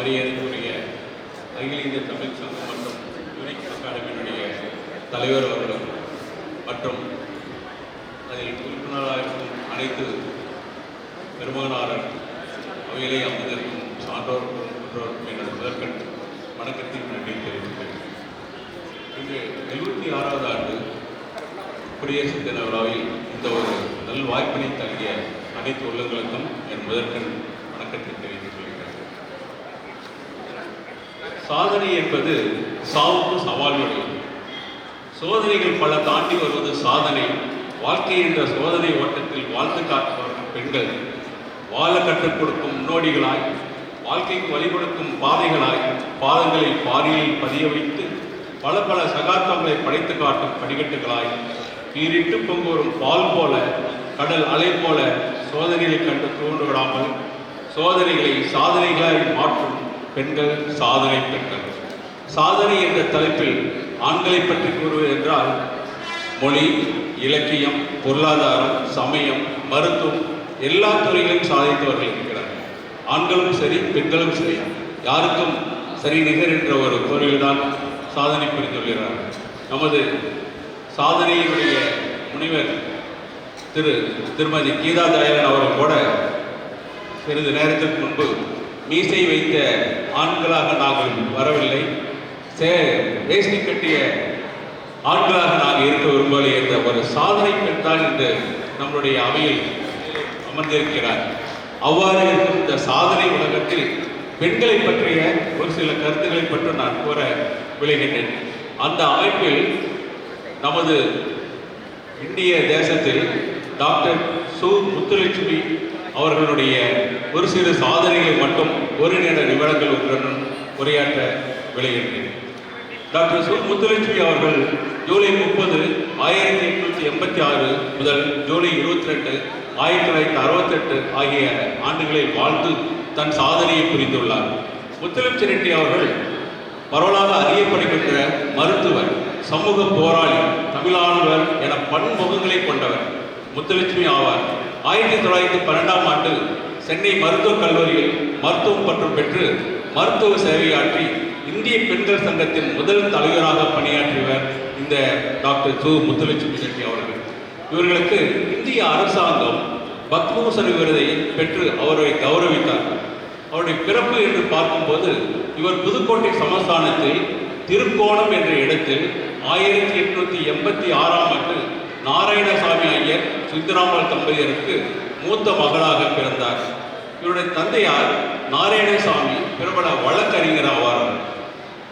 மரியாதைக்குரிய அகில இந்திய தமிழ் சங்கம் மற்றும் யூனிக் அகாடமியினுடைய தலைவர் அவர்களும் மற்றும் அதில் உறுப்பினராக இருக்கும் அனைத்து பெருமானாரர் அவையிலே அமர்ந்திருக்கும் சான்றோர் பெற்றோருக்கும் எனது முதற்கண் வணக்கத்தின் நன்றி தெரிவிக்கிறேன். இன்று 76வது ஆண்டு குடியரசு தின விழாவில் இந்த ஒரு நல் வாய்ப்பினை தங்கிய அனைத்து உள்ளங்களுக்கும் என் முதற்கண் வணக்கத்தை தெரிவித்துக் கொள்கிறேன். சாதனை என்பது சாவுக்கு சவால்கள். சோதனைகள் பல தாண்டி வருவது சாதனை. வாழ்க்கை என்ற சோதனை ஓட்டத்தில் வாழ்ந்து காட்டுபவர்கள் பெண்கள். வாழ கற்றுக் கொடுக்கும் முன்னோடிகளாய், வாழ்க்கைக்கு வழி கொடுக்கும் பாதைகளாய், பாதங்களில் பாறையில் பதிய வைத்து பல பல சகாப்தங்களை படைத்து காட்டும் படிக்கட்டுகளாய், பீரிட்டு பொங்குவரும் பால் போல, கடல் அலை போல சோதனைகளை கண்டு தூண்டு விடாமல் சோதனைகளை சாதனைகளாய் மாற்றும் பெண்கள் சாதனை பெண்கள். சாதனை என்ற தலைப்பில் ஆண்களை பற்றி கூறுவது என்றால் மொழி, இலக்கியம், பொருளாதாரம், சமயம், மருத்துவம் எல்லா துறைகளிலும் சாதித்தவர்கள் இருக்கிறார்கள். ஆண்களும் சரி, பெண்களும் சரி, யாருக்கும் சரி நிகர் என்ற ஒரு பொருளில்தான் சாதனை புரிந்துள்ளார்கள். நமது சாதனையினுடைய முனைவர் திருமதி கீதா தயாளன் அவர்கள் கூட சிறிது நேரத்திற்கு முன்பு மீசை வைத்த ஆண்களாக நாங்கள் வரவில்லை, வேஷ்டி கட்டிய ஆண்களாக நாங்கள் இருக்க விரும்பவில்லை என்ற ஒரு சாதனை பெண் தான் என்று நம்முடைய அவையில் அமர்ந்திருக்கிறார். அவ்வாறு இருக்கும் இந்த சாதனை உலகத்தில் பெண்களை பற்றிய ஒரு சில கருத்துக்களை பற்றி நான் கூற விளைகின்றேன். அந்த அமைப்பில் நமது இந்திய தேசத்தில் டாக்டர் சு. முத்துலட்சுமி அவர்களுடைய ஒரு சில சாதனைகளை மட்டும் ஒரு நேர நிமிடங்கள் உங்களுடன் உரையாற்ற விளைகின்றேன். டாக்டர் சு. முத்துலட்சுமி அவர்கள் ஜூலை 30, 1886 முதல் ஜூலை 22, 1968 ஆகிய ஆண்டுகளில் வாழ்ந்து தன் சாதனையை புரிந்துள்ளார். முத்துலட்சுமி ரெட்டி அவர்கள் பரவலாக அறியப்படுகின்ற மருத்துவர், சமூக போராளி, தமிழானவர் என பன்முகங்களை கொண்டவர் முத்துலட்சுமி ஆவார். 1912ஆம் ஆண்டு சென்னை மருத்துவக் கல்லூரியில் மருத்துவம் பட்டம் பெற்று மருத்துவ சேவையாற்றி இந்திய பெண்கள் சங்கத்தின் முதல் தலைவராக பணியாற்றியவர் இந்த டாக்டர் சு. முத்துலட்சுமி ரெட்டி அவர்கள். இவர்களுக்கு இந்திய அரசாங்கம் பத்மபூஷன் விருதை பெற்று அவரை கௌரவித்தார். அவருடைய பிறப்பு என்று பார்க்கும்போது இவர் புதுக்கோட்டை சமஸ்தானத்தில் திருக்கோணம் என்ற இடத்தில் 1886ஆம் ஆண்டு நாராயணசாமி ஐயர் சுந்தராம்பாள் தம்பதியருக்கு மூத்த மகளாக பிறந்தார். இவருடைய தந்தையார் நாராயணசாமி பிரபல வழக்கறிஞர் ஆவார்.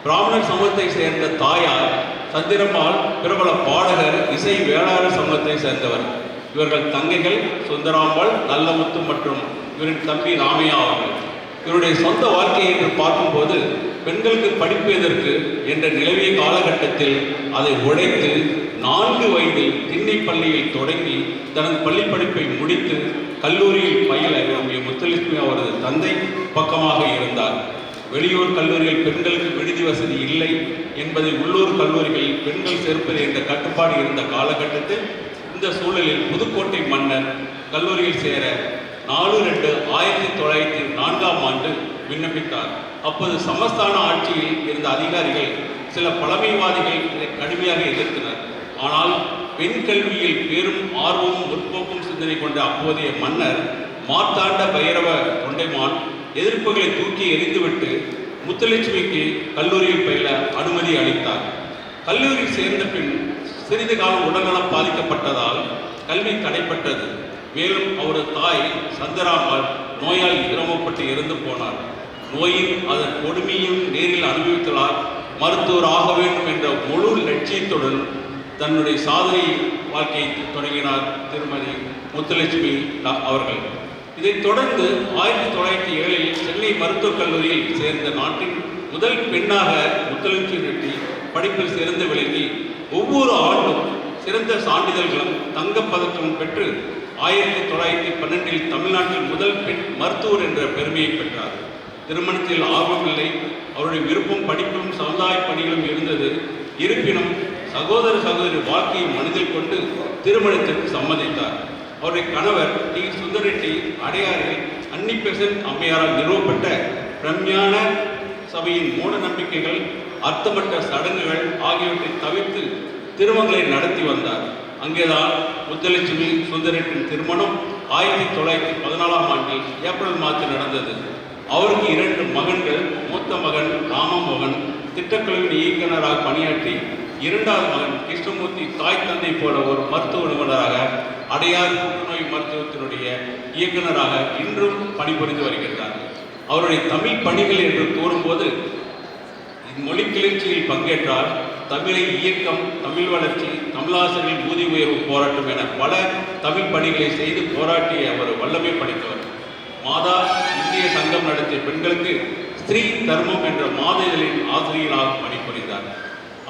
பிராமணர் சமூகத்தை சேர்ந்த தாயார் சந்திரம்மாள் பிரபல பாடகர், இசை வேளாளர் சமூகத்தை சேர்ந்தவர். இவர்கள் தங்கைகள் சுந்தராம்பாள், நல்லமுத்து மற்றும் இவரின் தம்பி ராமையா அவர்கள். இவருடைய சொந்த வாழ்க்கை என்று பார்க்கும்போது பெண்களுக்கு படிப்பு எதற்கு என்ற நிலவிய காலகட்டத்தில் அதை உடைத்து 4 வயதில் திண்ணை பள்ளியில் தொடங்கி தனது பள்ளி படிப்பை முடித்து கல்லூரியில் பயில முத்துலட்சுமி அவரது தந்தை பக்கமாக இருந்தார். வெளியூர் கல்லூரியில் பெண்களுக்கு விடுதி வசதி இல்லை என்பதை உள்ளூர் கல்லூரிகளில் பெண்கள் சேர்ப்பது என்ற கட்டுப்பாடு இருந்த காலகட்டத்தில் இந்த சூழலில் புதுக்கோட்டை மன்னர் கல்லூரியில் சேர 4/2/1904ஆம் ஆண்டு விண்ணப்பித்தார். அப்போது சமஸ்தான ஆட்சியில் இருந்த அதிகாரிகள் சில பழமைவாதிகள் இதை கடுமையாக எதிர்த்தனர். ஆனால் பெண் கல்வியில் பெரும் ஆர்வமும் முற்போக்கும் சிந்தனை கொண்ட அப்போதைய மன்னர் மார்த்தாண்ட பைரவ தொண்டைமான் எதிர்ப்புகளை தூக்கி எறிந்துவிட்டு முத்துலட்சுமிக்கு கல்லூரியில் பயில அனுமதி அளித்தார். கல்லூரியில் சேர்ந்த பின் சிறிது காலம் உடல்நலம் பாதிக்கப்பட்டதால் கல்வி தடைப்பட்டது. மேலும் அவரது தாய் சந்திராம்பாள் நோயால் சிரமப்பட்டு இறந்து போனார். நோயின் அதன் கொடுமையும் நேரில் அனுபவித்ததால் மருத்துவர் ஆக வேண்டும் என்ற முழு லட்சியத்துடன் தன்னுடைய சாதனை வாழ்க்கையை தொடங்கினார் திருமதி முத்துலட்சுமி அவர்கள். இதைத் தொடர்ந்து 1907இல் சென்னை மருத்துவக் கல்லூரியில் சேர்ந்த நாட்டின் முதல் பெண்ணாக முத்துலட்சுமி ரெட்டி படிப்பில் சிறந்து விளங்கி ஒவ்வொரு ஆண்டும் சிறந்த சான்றிதழ்களும் தங்கப்பதக்கம் பெற்று 1912இல் தமிழ்நாட்டில் முதல் பெண் மருத்துவர் என்ற பெருமையை பெற்றார். திருமணத்தில் ஆர்வமில்லை, அவருடைய விருப்பம் படிப்பிலும் சமுதாய பணிகளும் இருந்தது. இருப்பினும் சகோதர சகோதரி வாழ்க்கையை மனதில் கொண்டு திருமணத்திற்கு சம்மதித்தார். அவருடைய கணவர் டி. சுந்தரெட்டி அடையாறில் அன்னி பெசன்ட் அம்மையாரால் நிறுவப்பட்ட பிரம்ஞான சபையின் மூட நம்பிக்கைகள், அர்த்தமற்ற சடங்குகள் ஆகியவற்றை தவிர்த்து திருமணங்களை நடத்தி வந்தார். அங்கேதான் முத்துலட்சுமி சுந்தரத்தின் திருமணம் 1914ஆம் ஆண்டில் ஏப்ரல் மாதத்தில் நடந்தது. அவருக்கு 2 மகன்கள். மூத்த மகன் ராமமோகன் திட்டக்குழுவின் இயக்குநராக பணியாற்றி, 2வது மகன் கிருஷ்ணமூர்த்தி தாய் தந்தை போல ஒரு மருத்துவ நிபுணராக அடையார் புற்றுநோய் மருத்துவத்தினுடைய இயக்குநராக இன்றும் பணிபுரிந்து வருகின்றார். அவருடைய தமிழ் பணிகள் என்று கூறும்போது, மொழி கிளர்ச்சியில் பங்கேற்றார். தமிழை இயக்கம், தமிழ் வளர்ச்சி, தமிழாசிரியர்கள் ஊதிய உயர்வு போராட்டம் என பல தமிழ் பணிகளை செய்து போராட்டிய அவர் வல்லமை படைத்தவர். மாதா இந்திய சங்கம் நடத்திய பெண்களுக்கு ஸ்ரீ தர்மம் என்ற மாத இதழின் ஆசிரியராக பணிபுரிந்தார்.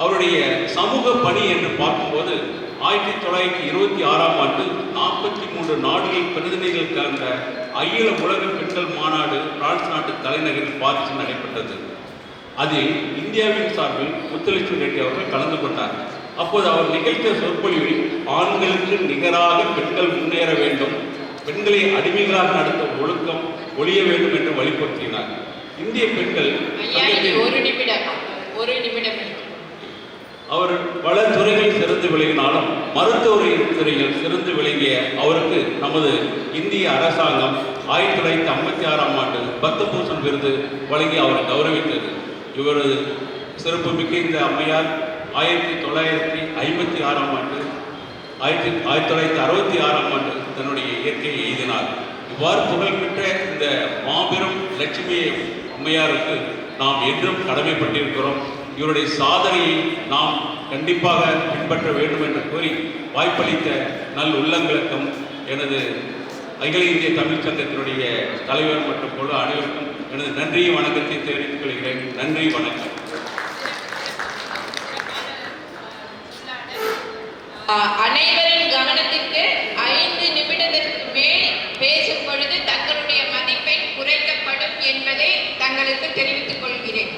அவருடைய சமூக பணி என்று பார்க்கும்போது 1926ஆம் ஆண்டு 43 நாடுகள் பிரதிநிதிகள் கலந்த அகில உலக பெண்கள் மாநாடு பிரான்ஸ் நாட்டு தலைநகரில் பாரிஸில் நடைபெற்றது. அதில் இந்தியாவின் சார்பில் முத்துலட்சுமி ரெட்டி அவர்கள் கலந்து கொண்டார். அப்போது அவர் நிகழ்த்திய சொற்பொழிவில் ஆண்களுக்கு நிகராக பெண்கள் முன்னேற வேண்டும், பெண்களை அடிமைகளாக நடத்த ஒழுக்கம் ஒழிய வேண்டும் என்று வலியுறுத்தினார். இந்திய பெண்கள் அவர் பல துறைகளில் சிறந்து விளங்கினாலும் மருத்துவ துறையில் சிறந்து விளங்கிய அவருக்கு நமது இந்திய அரசாங்கம் 1956ஆம் ஆண்டு பத்மபூஷன் விருது வழங்கி அவரை கௌரவித்தது. இவரது சிறப்புமிக்க இந்த அம்மையார் 1956ஆம் ஆண்டு 1966ஆம் ஆண்டு தன்னுடைய இயற்கையை எய்தினார். இவ்வாறு புகழ்பெற்ற இந்த மாபெரும் லட்சுமி அம்மையாருக்கு நாம் என்றும் கடமைப்பட்டிருக்கிறோம். இவருடைய சாதனையை நாம் கண்டிப்பாக பின்பற்ற வேண்டும் என்று கூறி வாய்ப்பளித்த நல் உள்ளங்களுக்கும் எனது அகில இந்திய தமிழ் சங்கத்தினுடைய தலைவர் மற்றும் குழு அனைவருக்கும் எனது நன்றியும் வணக்கத்தை தெரிவித்துக் கொள்கிறேன். நன்றி, வணக்கம். அனைவரின் கவனத்திற்கு 5 நிமிடத்திற்கு மேல் பேசும் பொழுது தங்களுடைய மதிப்பெண் குறைக்கப்படும் என்பதை தங்களுக்கு தெரிவித்துக் கொள்கிறேன்.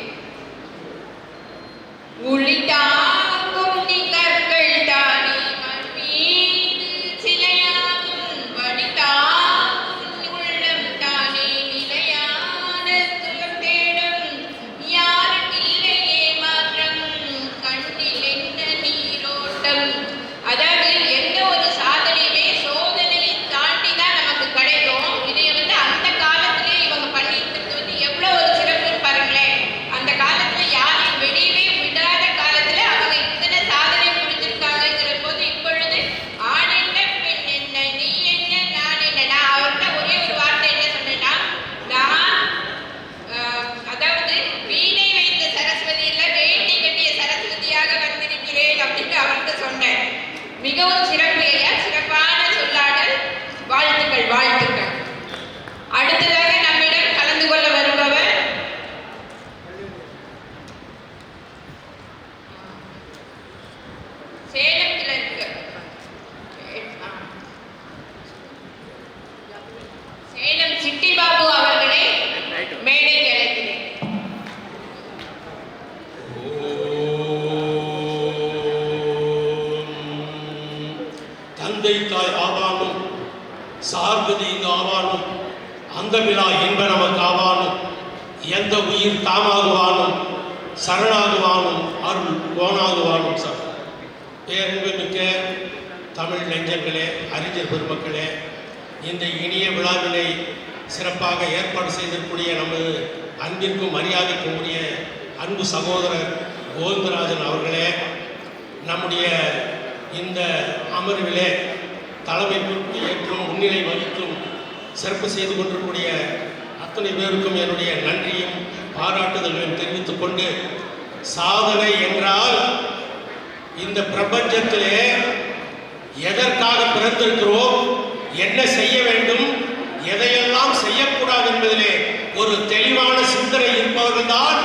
உளிதாகும் நிகர்கள் தானே மண் மீது சிலையாகும், வடிதாகும் உள்ளம் தானே நிலையான சுகம் தேடும். யாருக்கு இல்லையே மாற்றம், கண்ணில் என்ன நீரோட்டம். அதாவது எந்த ஒரு சாதனையுமே சோதனையை தாண்டி தான் நமக்கு கிடைக்கும். இதை அந்த காலத்திலே இவங்க பண்ணியிருக்கிறது எவ்வளவு ஒரு சிறப்புன்னு பாருங்களேன். அந்த காலத்துல யாரையும் வெளியவே விடாத காலத்துல அவங்க இத்தனை சாதனை புரிஞ்சிருக்காங்கிற போது இப்பொழுது ஆண் என்ன பெண் என்ன நீ என்ன நான் என்ன, நான் அவர்கிட்ட ஒரே ஒரு வார்த்தை என்ன சொன்னேன்னா, நான் அதாவது வீணை வைத்த சரஸ்வதி இல்ல வேட்டி கட்டிய சரஸ்வதியாக வந்திருக்கிறேன் அப்படின்னு அவர்கிட்ட சொன்னேன். மிகவும் சிறப்பு ஐயா, சிறப்பான சொல்லாடல். வாழ்த்துக்கள், வாழ்த்துக்கள். அடுத்ததாக நம்மிடம் கலந்து கொள்ள வருபவர் சேலத்தில் இருக்கு சேலம் சிட்டி பாபு அவர்களை மேடைக்கு அழைக்கிறேன். தந்தை தாய் ஆவானும் சார்பதி இங்கு ஆவானும் அந்த விழா என்ப நமக்கு ஆவானும் எந்த உயிர் தாமாகுவானும் சரணாகுவானும் அருள் கோணாகுவானும். சார் பேரன்புமிக்க தமிழ் நெஞ்சங்களே, அறிஞர் பெருமக்களே, இந்த இனிய விழாவினை சிறப்பாக ஏற்பாடு செய்திருக்கூடிய நமது அன்பிற்கும் மரியாதைக்கும் உரிய அன்பு சகோதரர் கோவிந்தராஜன் அவர்களே, நம்முடைய இந்த அமர்விலே தலைமை பொறுப்பு ஏற்றும் முன்னிலை வகித்தும் சிறப்பு செய்து கொண்டிருக்கூடிய அத்தனை பேருக்கும் என்னுடைய நன்றியும் பாராட்டுதல்களையும் தெரிவித்துக் கொண்டு, சாதனை என்றால் இந்த பிரபஞ்சத்திலே எதற்காக பிறந்திருக்கிறோம், என்ன செய்ய வேண்டும், எதையெல்லாம் செய்யக்கூடாது என்பதிலே ஒரு தெளிவான சிந்தனை இருப்பவர்கள்தான்